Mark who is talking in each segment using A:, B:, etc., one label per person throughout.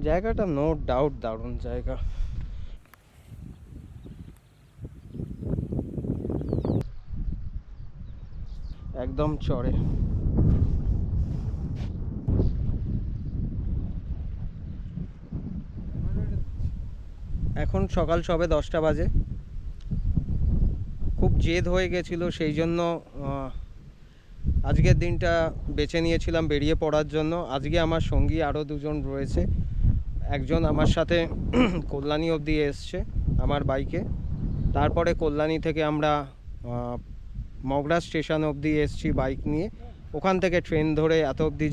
A: জায়গাটা no doubt দারুণ জায়গা। একদম চড়ে। এখন সকাল সবে 10টা বাজে। খুব জেদ হয়ে গেছিলো, সেই জন্য আজকের দিনটা বেছে নিয়েছিলাম বেরিয়ে পড়ার জন্য। আজকে আমার সঙ্গী আরও দুজন রয়েছে। একজন আমার সাথে কল্যাণী অবধি এসছে আমার বাইকে, তারপরে কল্যাণী থেকে আমরা মগরা স্টেশন অবধি এসছি বাইক নিয়ে। ওখান থেকে ট্রেন ধরে এত অবধি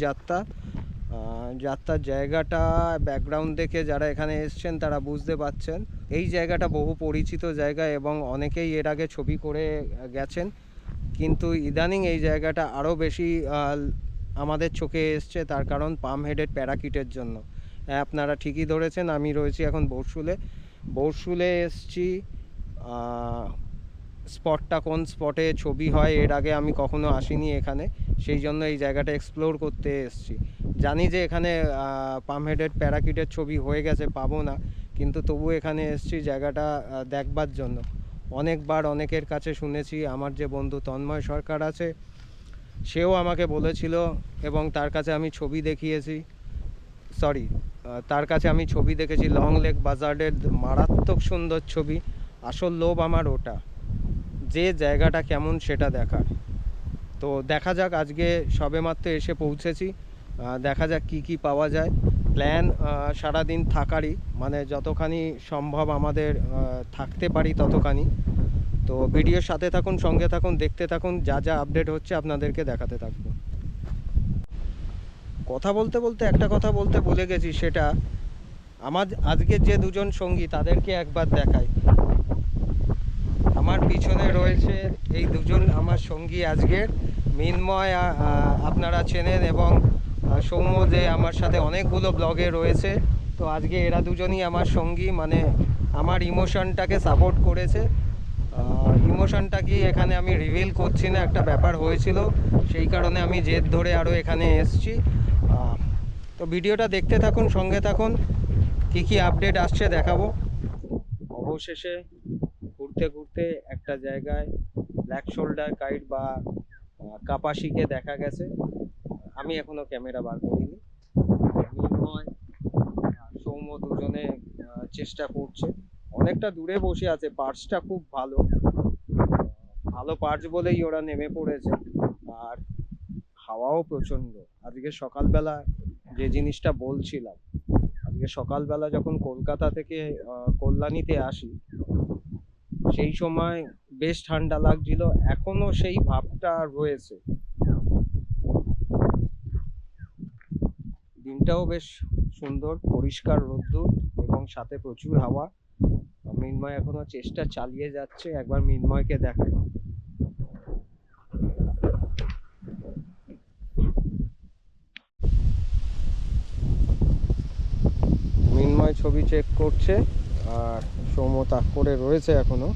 A: যাত্রার জায়গাটা ব্যাকগ্রাউন্ড দেখে যারা এখানে এসছেন তারা বুঝতে পারছেন এই জায়গাটা বহু পরিচিত জায়গা এবং অনেকেই এর আগে ছবি করে গেছেন, কিন্তু ইদানিং এই জায়গাটা আরও বেশি আমাদের চোখে এসছে। তার কারণ পাম হেডেড প্যারাকিটের জন্য। আপনারা ঠিকই ধরেছেন, আমি রয়েছি এখন বরশুলে এসছি। স্পটটা কোন স্পটে ছবি হয় এর আগে আমি কখনো আসিনি এখানে, সেই জন্য এই জায়গাটা এক্সপ্লোর করতে এসছি। জানি যে এখানে পাম হেডেড প্যারাকিটের ছবি হয়ে গেছে, পাবো না, কিন্তু তবু এখানে এসছি জায়গাটা দেখবার জন্য। অনেকবার অনেকের কাছে শুনেছি, আমার যে বন্ধু তন্ময় সরকার আছে সেও আমাকে বলেছিল এবং তার কাছে আমি ছবি দেখিয়েছি, তার কাছে আমি ছবি দেখেছি লং লেক বাজার্ডের, মারাত্মক সুন্দর ছবি। আসল লোভ আমার ওটা, যে জায়গাটা কেমন সেটা দেখার। তো দেখা যাক, আজকে সবেমাত্র এসে পৌঁছেছি, দেখা যাক কি কি পাওয়া যায়। প্ল্যান সারাদিন থাকারই, মানে যতখানি সম্ভব আমাদের থাকতে পারি ততখানি। তো ভিডিওর সাথে থাকুন, সঙ্গে থাকুন, দেখতে থাকুন, যা যা আপডেট হচ্ছে আপনাদেরকে দেখাতে থাকবো। কথা বলতে বলতে একটা কথা বলতে ভুলে গেছি, সেটা আমার আজকের যে দুজন সঙ্গী তাদেরকে একবার দেখাই। আমার পিছনে রয়েছে এই দুজন আমার সঙ্গী আজকের, মিন্ময় আপনারা চেনেন, এবং সৌম্য যে আমার সাথে অনেকগুলো ব্লগে রয়েছে। তো আজকে এরা দুজনই আমার সঙ্গী, মানে আমার ইমোশনটাকে সাপোর্ট করেছে। ইমোশনটা কি এখানে আমি রিভিল করছি না, একটা ব্যাপার হয়েছিল সেই কারণে আমি জেদ ধরে আরও এখানে এসছি। তো ভিডিওটা দেখতে থাকুন, সঙ্গে থাকুন, কি কি আপডেট আসছে দেখাবো। অবশেষে ঘুরতে ঘুরতে একটা জায়গায় ব্ল্যাক শোল্ডার কাইট বা কাপাসিকে দেখা গেছে। আমি এখনো ক্যামেরা বার করিনি। মিন্ময় সৌম্য দুজনে চেষ্টা করছে, অনেকটা দূরে বসে আছে, পার্সটা খুব ভালো ভালো পার্স বলেই ওরা নেমে পড়েছে। আর হাওয়াও প্রচণ্ড। আজকে সকালবেলা যে জিনিসটা বলছিলাম, আজকে সকালবেলা যখন কলকাতা থেকে কল্যাণীতে আসি সেই সময় বেশ ঠান্ডা লাগছিল, এখনো সেই ভাবটা রয়েছে। দিনটাও বেশ সুন্দর, পরিষ্কার রোদ্দুর এবং সাথে প্রচুর হাওয়া। মিন্ময় এখনো চেষ্টা চালিয়ে যাচ্ছে, একবার মিন্ময়কে দেখাই। মিন্ময় ছবি চেক করছে আর সৌম্য তাক করে রয়েছে এখনো।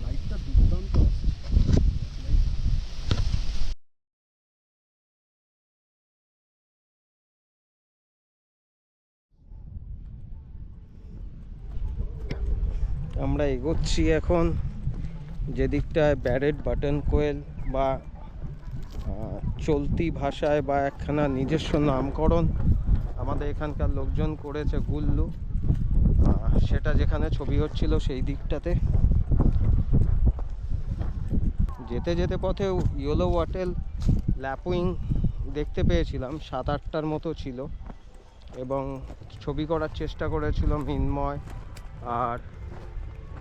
A: আমরা এগোচ্ছি এখন যে দিকটায় ব্যারেট বাটন কোয়েল বা চলতি ভাষায় বা একখানা নিজস্ব নামকরণ আমাদের এখানকার লোকজন করেছে, গুল্লু, সেটা যেখানে ছবি হচ্ছিল সেই দিকটাতে। যেতে যেতে পথে ইয়েলো ওয়াটেল ল্যাপুইং দেখতে পেয়েছিলাম, 7-8টার মতো ছিল, এবং ছবি করার চেষ্টা করেছিল মিন্ময়, আর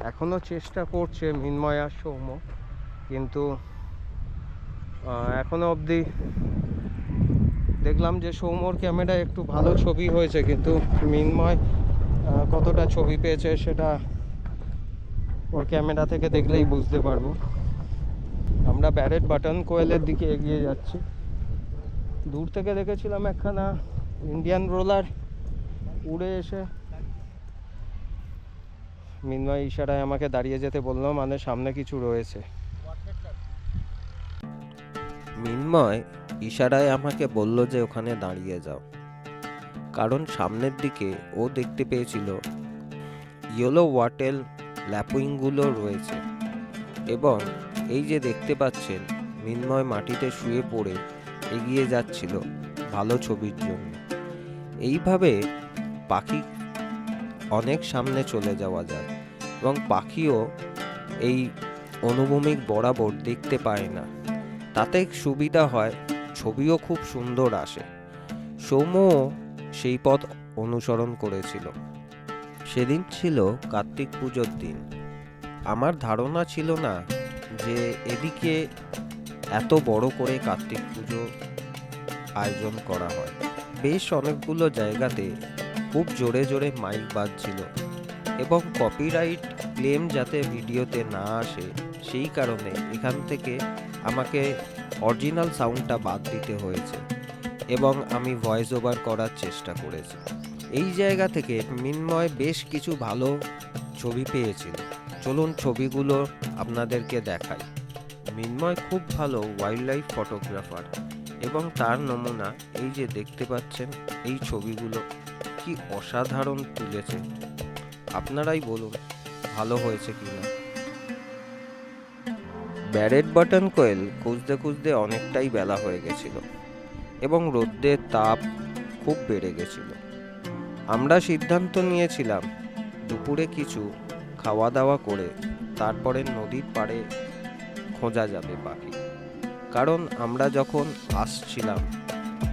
A: এখনও চেষ্টা করছে মিন্ময় আর সৌম্য, কিন্তু এখনো অবধি দেখলাম যে সৌম্যর ক্যামেরায় একটু ভালো ছবি হয়েছে, কিন্তু মিন্ময় কতটা ছবি পেয়েছে সেটা ওর ক্যামেরা থেকে দেখলেই বুঝতে পারবো। আমরা ব্যারেট বাটন কোয়েলের দিকে এগিয়ে যাচ্ছি। দূর থেকে দেখেছিলাম একখানা ইন্ডিয়ান রোলার উড়ে এসে মিন্ময় ইশারায় আমাকে দাঁড়িয়ে যেতে বললো, মানে সামনে কিছু রয়েছে। মিন্ময় ইশারায় আমাকে বলল যে ওখানে দাঁড়িয়ে যাও, কারণ সামনের দিকে ও দেখতে পেয়েছিল ইয়েলো ওয়াটেল ল্যাপুইংগুলো রয়েছে। এবং এই যে দেখতে পাচ্ছেন মৃন্ময় মাটিতে শুয়ে পড়ে এগিয়ে যাচ্ছিল ভালো ছবির জন্য। এইভাবে পাখি অনেক সামনে চলে যাওয়া যায় এবং পাখিও এই অনুভূমিক বরাবর দেখতে পায় না, তাতে সুবিধা হয়, ছবিও খুব সুন্দর আসে। সৌম্যও সেই পথ অনুসরণ করেছিল। সেদিন ছিল কার্তিক পুজোর দিন। আমার ধারণা ছিল না যে এদিকে এত বড় করে কার্তিক পুজো আয়োজন করা হয়। বেশ অনেকগুলো জায়গাতে খুব জোরে জোরে মাইক বাজছিল এবং কপিরাইট ক্লেম যাতে ভিডিওতে না আসে সেই কারণে এখান থেকে আমাকে অরিজিনাল সাউন্ডটা বাদ দিতে হয়েছে এবং আমি ভয়েস ওভার করার চেষ্টা করেছি। এই জায়গা থেকে মৃন্ময় বেশ কিছু ভালো ছবি পেয়েছিল। চলুন ছবিগুলো আপনাদেরকে দেখাই। মৃন্ময় খুব ভালো ওয়াইল্ড লাইফ ফটোগ্রাফার এবং তার নমুনা এই যে দেখতে পাচ্ছেন এই ছবিগুলো কি অসাধারণ তুলেছে। আপনারাই বলুন ভালো হয়েছে কিনা। ব্যারেট বাটন কোয়েল খুঁজতে খুঁজতে অনেকটাই বেলা হয়ে গেছিল এবং রোদ্রের তাপ খুব বেড়ে গেছিল। আমরা সিদ্ধান্ত নিয়েছিলাম দুপুরে কিছু খাওয়া দাওয়া করে তারপরে নদীর পাড়ে খোঁজা যাবে পাখি। কারণ আমরা যখন আসছিলাম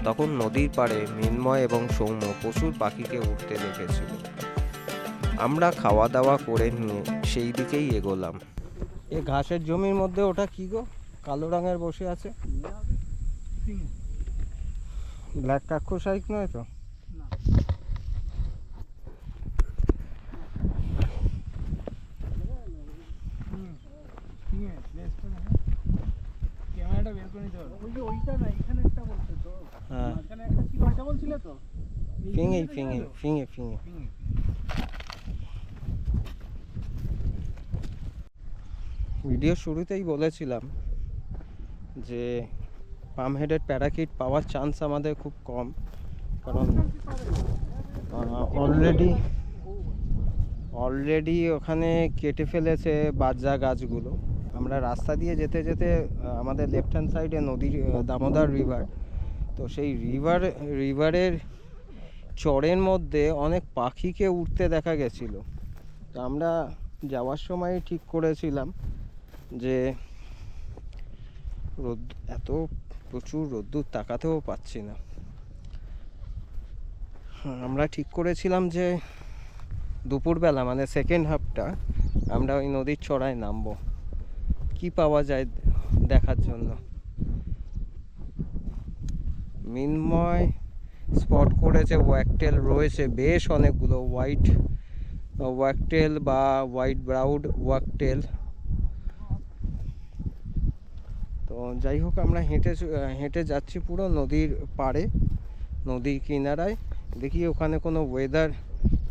A: তখন নদীর পাড়ে মৃন্ময় এবং সৌম্য প্রচুর পাখিকে উঠতে দেখেছিল। আমরা খাওয়া দাওয়া করে নিয়ে সেই দিকেই এগোলাম। এই ঘাসের জমির মধ্যে ওটা কি গো, কালো রঙের বসে আছে? ব্ল্যাক কাক্ষুসাইক নয় তো? ভিডিও শুরুতেই বলেছিলাম যে পাম হেডেড প্যারাকিট পাওয়ার চান্স আমাদের খুব কম, কারণ অলরেডি ওখানে কেটে ফেলেছে বাজরা গাছগুলো। আমরা রাস্তা দিয়ে যেতে যেতে আমাদের লেফট হ্যান্ড সাইডে নদীর দামোদর রিভার, তো সেই রিভারের চরের মধ্যে অনেক পাখিকে উঠতে দেখা গেছিলো। তো আমরা যাওয়ার সময় ঠিক করেছিলাম যে এত প্রচুর রোদ্দুর তাকাতেও পাচ্ছি না। আমরা ঠিক করেছিলাম যে দুপুরবেলা মানে সেকেন্ড হাফটা আমরা ওই নদীর চড়ায় নামবো, কি পাওয়া যায় দেখার জন্য। মৃন্ময় স্পট করেছে ওয়াকটেল রয়েছে বেশ অনেকগুলো, হোয়াইট ওয়াকটেল বা হোয়াইট ব্রাউড ওয়াকটেল। তো যাই হোক, আমরা হেঁটে যাচ্ছি পুরো নদীর পাড়ে, নদীর কিনারায়। দেখি ওখানে কোনো ওয়েদার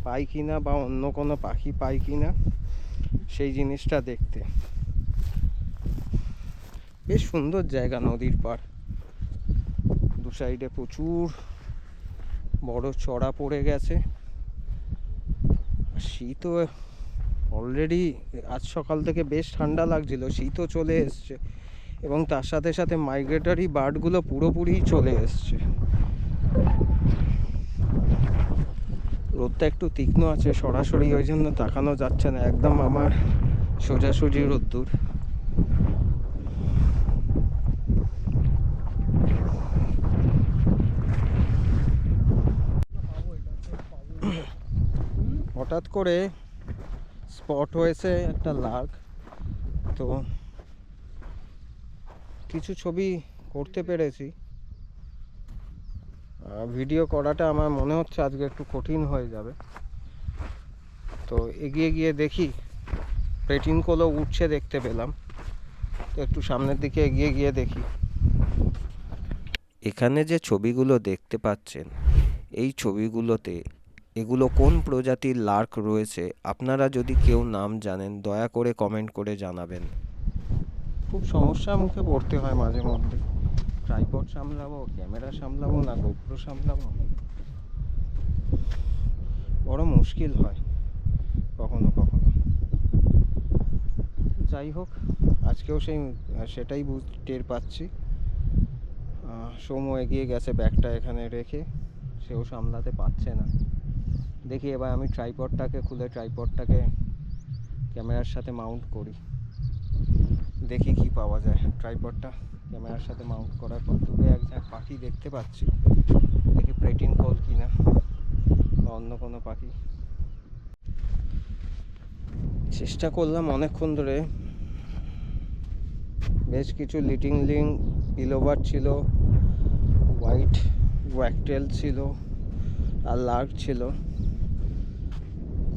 A: পাই কিনা বা অন্য কোনো পাখি পাই কিনা সেই জিনিসটা দেখতে। বেশ সুন্দর জায়গা, নদীর পাড়, দু সাইডে প্রচুর বড় চড়া পড়ে গেছে। শীতও অলরেডি, আজ সকাল থেকে বেশ ঠান্ডা লাগছিল, শীতও চলে এসছে এবং তার সাথে সাথে মাইগ্রেটরি বার্ডগুলো পুরোপুরি চলে এসছে। রোদটা একটু তীক্ষ্ণ আছে, সরাসরি ওই জন্য তাকানো যাচ্ছে না, একদম আমার সোজাসুজি রোদ্দুর। হঠাৎ করে স্পট হয়েছে একটা লার্ক, তো কিছু ছবি করতে পেরেছি। ভিডিও করাটা আমার মনে হচ্ছে আজকে একটু কঠিন হয়ে যাবে, তো এগিয়ে গিয়ে দেখি। পেটিনগুলো উঠছে দেখতে পেলাম, তো একটু সামনের দিকে এগিয়ে গিয়ে দেখি। এখানে যে ছবিগুলো দেখতে পাচ্ছেন এই ছবিগুলোতে এগুলো কোন প্রজাতির লার্ক রয়েছে, আপনারা যদি কেউ নাম জানেন দয়া করে কমেন্ট করে জানাবেন। খুব সমস্যার মুখে পড়তে হয় মাঝে মধ্যে, ট্রাইপড সামলাবো, ক্যামেরা সামলাবো না গোপ্রো সামলাবো। বড় মুশকিল হয় কখনো কখনো। যাই হোক, আজকেও সেটাই টের পাচ্ছি। সৌম্য এগিয়ে গেছে ব্যাগটা এখানে রেখে, সেও সামলাতে পারছে না। দেখি এবার আমি ট্রাইপডটাকে খুলে ট্রাইপডটাকে ক্যামেরার সাথে মাউন্ট করি, দেখি কি পাওয়া যায়। ট্রাইপডটা ক্যামেরার সাথে মাউন্ট করার পর দূরে এক ঝাঁক পাখি দেখতে পাচ্ছি, দেখি প্লেটিন কল কিনা বা অন্য কোনো পাখি। চেষ্টা করলাম অনেকক্ষণ ধরে, বেশ কিছু লিটিংলিং পিলোভার ছিল, হোয়াইট ওয়াকটেল ছিল, আর লার্ক ছিল।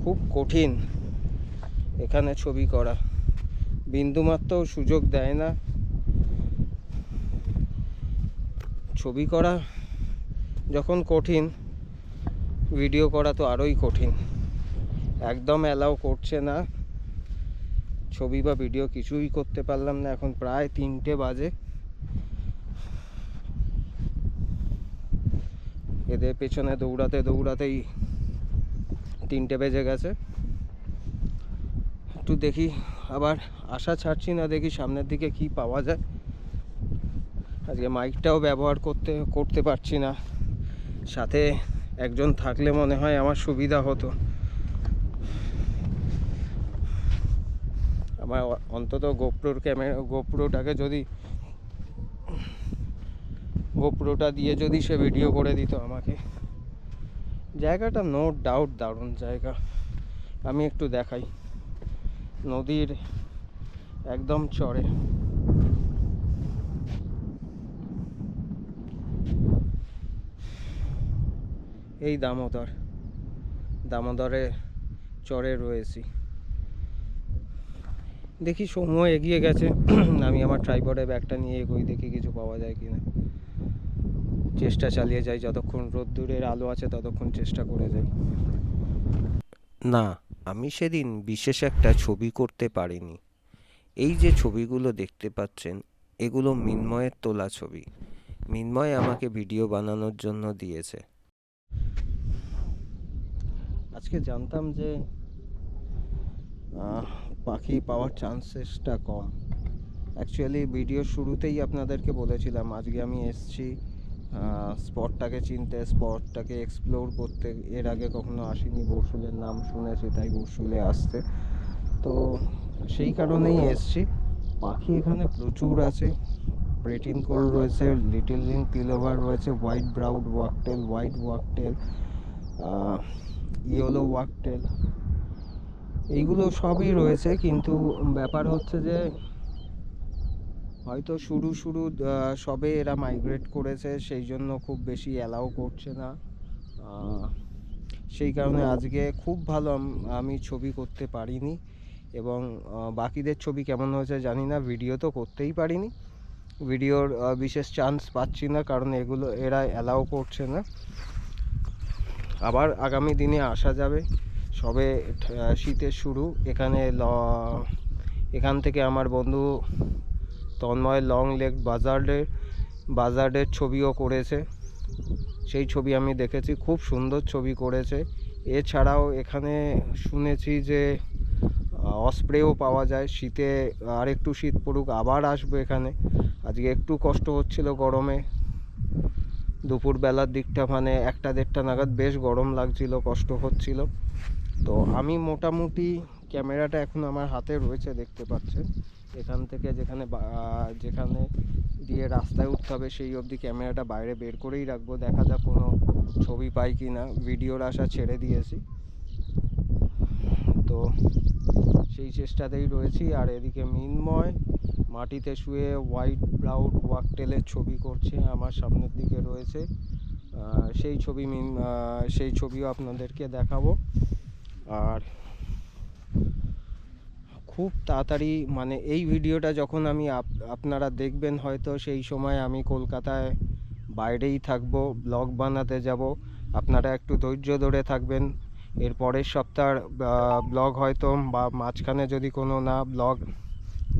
A: খুব কঠিন এখানে ছবি করা, বিন্দুমাত্র সুযোগ দেয় না। ছবি করা যখন কঠিন, ভিডিও করা তো আরোই কঠিন। একদম অ্যালাউ করছে না, ছবি বা ভিডিও কিছুই করতে পারলাম না। এখন প্রায় 3টে বাজে, এদের পেছনে দৌড়াতে দৌড়াতেই 3টে বেজে গেছে। একটু দেখি, আবার আশা ছাড়ছি না, দেখি সামনের দিকে কি পাওয়া যায়। আজকে মাইকটাও ব্যবহার করতে পারছি না, সাথে একজন থাকলে মনে হয় আমার সুবিধা হতো। আমার অন্তত গোপ্রোটা দিয়ে যদি সে ভিডিও করে দিত আমাকে। জায়গাটা নো ডাউট দারুণ জায়গা। আমি একটু দেখাই, নদীর একদম চরে। এই দামোদরে চরে রয়েছি। দেখি সময় এগিয়ে গেছে, আমি আমার ট্রাইপডে ব্যাগটা নিয়ে এগোই, দেখি কিছু পাওয়া যায় কিনা। চেষ্টা চালিয়ে যাই, যতক্ষণ রোদ্দুরের আলো আছে ততক্ষণ চেষ্টা করে যাই। না, আমি সেদিন বিশেষ একটা ছবি করতে পারিনি। এই যে ছবিগুলো দেখতে পাচ্ছেন, এগুলো মিন্ময়ের তোলা ছবি। মিন্ময় আমাকে ভিডিও বানানোর জন্য দিয়েছে। আজকে জানতাম যে পাখি পাওয়ার চান্সেসটা কম। অ্যাকচুয়ালি ভিডিও শুরুতেই আপনাদেরকে বলেছিলাম আজকে আমি এসছি স্পটটাকে চিনতে, স্পটটাকে এক্সপ্লোর করতে। এর আগে কখনো আসিনি, বসুলের নাম শুনেছি তাই বসুলে আসতে, তো সেই কারণেই এসছি। পাখি এখানে প্রচুর আছে, প্লেটিন কল রয়েছে, লিটল রিং পিলোভার রয়েছে, white ব্রাউড wagtail, white wagtail, yellow wagtail, এইগুলো সবই রয়েছে। কিন্তু ব্যাপার হচ্ছে যে হয়তো শুরু সবে এরা মাইগ্রেট করেছে, সেই জন্য খুব বেশি অ্যালাউ করছে না। সেই কারণে আজকে খুব ভালো আমি ছবি করতে পারিনি, এবং বাকিদের ছবি কেমন হয়েছে জানি না। ভিডিও তো করতেই পারিনি, ভিডিওর বিশেষ চান্স পাচ্ছি না, কারণ এরা অ্যালাউ করছে না। আবার আগামী দিনে আসা যাবে, সবে শীতের শুরু। এখান থেকে আমার বন্ধু তন্ময় লং লেগ বাজার্ডের ছবিও করেছে, সেই ছবি আমি দেখেছি, খুব সুন্দর ছবি করেছে। এছাড়াও এখানে শুনেছি যে অস্প্রেও পাওয়া যায়। শীতে আর একটু শীত পড়ুক আবার আসবো এখানে। আজকে একটু কষ্ট হচ্ছিল গরমে, দুপুরবেলার দিকটা মানে 1টা-1.5টা নাগাদ বেশ গরম লাগছিল, কষ্ট হচ্ছিল। তো আমি মোটামুটি ক্যামেরাটা এখন আমার হাতে রয়েছে, দেখতে পাচ্ছেন। এখান থেকে যেখানে দিয়ে রাস্তায় উঠতে হবে সেই অবধি ক্যামেরাটা বাইরে বের করেই রাখবো, দেখা যাক কোনো ছবি পাই কি না। ভিডিওর আশা ছেড়ে দিয়েছি, তো সেই চেষ্টাতেই রয়েছি। আর এদিকে মিন্ময় মাটিতে শুয়ে হোয়াইট ব্রাউড ওয়াকটেলের ছবি করছে, আমার সামনের দিকে রয়েছে। সেই ছবিও আপনাদেরকে দেখাবো। আর খুব তাড়াতাড়ি, মানে এই ভিডিওটা যখন আপনারা দেখবেন, হয়তো সেই সময় আমি কলকাতায় বাইরেই থাকবো, ব্লগ বানাতে যাব। আপনারা একটু ধৈর্য ধরে থাকবেন। এর পরের সপ্তাহের ব্লগ হয়তো, বা মাঝখানে যদি কোনো ব্লগ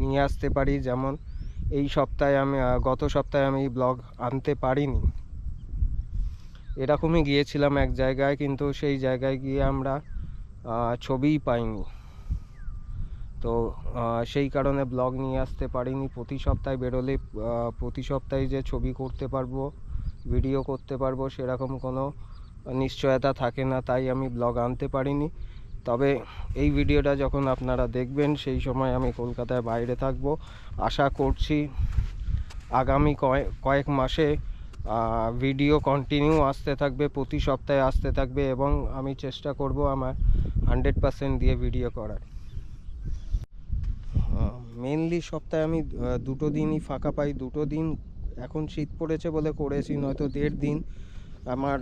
A: নিয়ে আসতে পারি, যেমন গত সপ্তাহে আমি ব্লগ আনতে পারিনি, এরকমই গিয়েছিলাম এক জায়গায়, কিন্তু সেই জায়গায় গিয়ে আমরা ছবিই পাইনি। তো সেই কারণে ব্লগ নিয়ে আসতে পারিনি। প্রতি সপ্তাহে বেরোলে প্রতি সপ্তাহে যে ছবি করতে পারবো, ভিডিও করতে পারবো সেরকম কোনো নিশ্চয়তা থাকে না, তাই আমি ব্লগ আনতে পারিনি। তবে এই ভিডিওটা যখন আপনারা দেখবেন সেই সময় আমি কলকাতায় বাইরে থাকব। আশা করছি আগামী কয়েক মাসে ভিডিও কন্টিনিউ আসতে থাকবে, প্রতি সপ্তাহে আসতে থাকবে, এবং আমি চেষ্টা করব আমার 100% দিয়ে ভিডিও করার। মেনলি সপ্তাহে আমি 2 দিনই ফাঁকা পাই। 2 দিন এখন শীত পড়েছে বলে করেছি, নয়তো 1.5 দিন আমার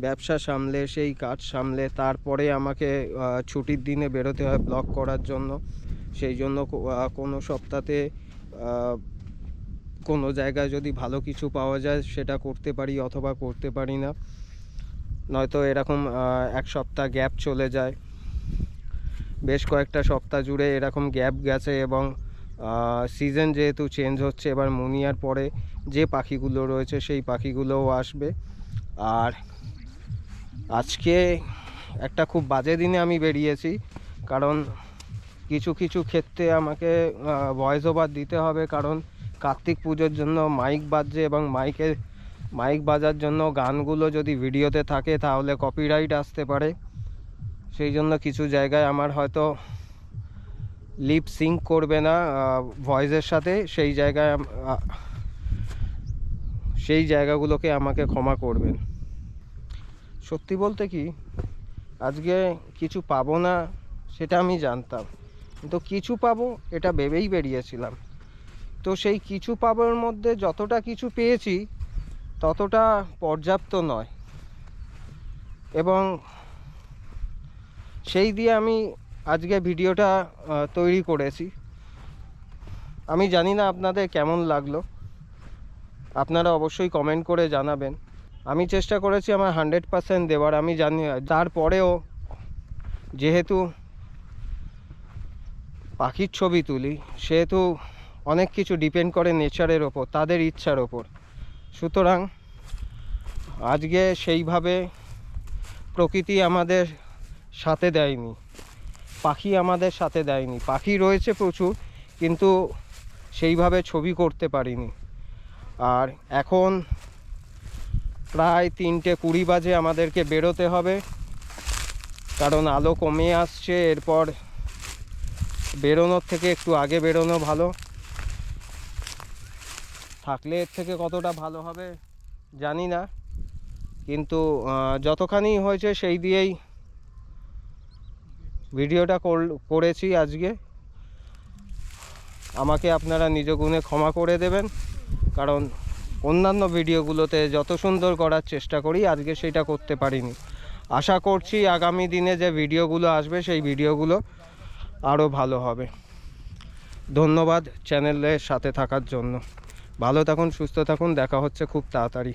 A: ব্যবসা সামলে, সেই কাজ সামলে তারপরে আমাকে ছুটির দিনে বেরোতে হয় ব্লগ করার জন্য। সেই জন্য কোনো সপ্তাহে কোনো জায়গায় যদি ভালো কিছু পাওয়া যায় সেটা করতে পারি, অথবা করতে পারি না, নয়তো এরকম এক সপ্তাহ গ্যাপ চলে যায়। বেশ কয়েকটা সপ্তাহ জুড়ে এরকম গ্যাপ গেছে, এবং সিজন যেহেতু চেঞ্জ হচ্ছে, এবার মুনিয়ার পরে যে পাখিগুলো রয়েছে সেই পাখিগুলোও আসবে। আর আজকে একটা খুব বাজে দিনে আমি বেরিয়েছি, কারণ কিছু ক্ষেত্রে আমাকে ভয়েস ওভার দিতে হবে, কারণ কার্তিক পুজোর জন্য মাইক বাজছে, এবং মাইক বাজার জন্য গানগুলো যদি ভিডিওতে থাকে তাহলে কপিরাইট আসতে পারে। সেই জন্য কিছু জায়গায় আমার হয়তো লিপ সিঙ্ক করবে না ভয়েসের সাথে, সেই জায়গাগুলোকে আমাকে ক্ষমা করবেন। সত্যি বলতে কি, আজকে কিছু পাবো না সেটা আমি জানতাম, কিন্তু কিছু পাবো এটা ভেবেই বেরিয়েছিলাম। তো সেই কিছু পাবোর মধ্যে যতটা কিছু পেয়েছি ততটা পর্যাপ্ত নয়, এবং সেই দিয়ে আমি আজকে ভিডিওটা তৈরি করেছি। আমি জানি না আপনাদের কেমন লাগলো, আপনারা অবশ্যই কমেন্ট করে জানাবেন। আমি চেষ্টা করেছি আমার 100% দেওয়ার। আমি জানি তারপরেও যেহেতু পাখির ছবি তুলি, সেহেতু অনেক কিছু ডিপেন্ড করে নেচারের ওপর, তাদের ইচ্ছার ওপর। সুতরাং আজকে সেইভাবে প্রকৃতি আমাদের সাথে দেয়নি, পাখি আমাদের সাথে দেয়নি। পাখি রয়েছে প্রচুর, কিন্তু সেইভাবে ছবি করতে পারিনি। আর এখন প্রায় 3:20 বাজে, আমাদেরকে বেরোতে হবে, কারণ আলো কমে আসছে। এরপর বেরোনোর থেকে একটু আগে বেরোনো ভালো, থাকলে এর থেকে কতটা ভালো হবে জানি না, কিন্তু যতখানি হয়েছে সেই দিয়েই ভিডিওটা করেছি আজকে। আমাকে আপনারা নিজ গুণে ক্ষমা করে দেবেন, কারণ অন্যান্য ভিডিওগুলোতে যত সুন্দর করার চেষ্টা করি আজকে সেটা করতে পারিনি। আশা করছি আগামী দিনে যে ভিডিওগুলো আসবে সেই ভিডিওগুলো আরও ভালো হবে। ধন্যবাদ চ্যানেলের সাথে থাকার জন্য। ভালো থাকুন, সুস্থ থাকুন, দেখা হচ্ছে খুব তাড়াতাড়ি।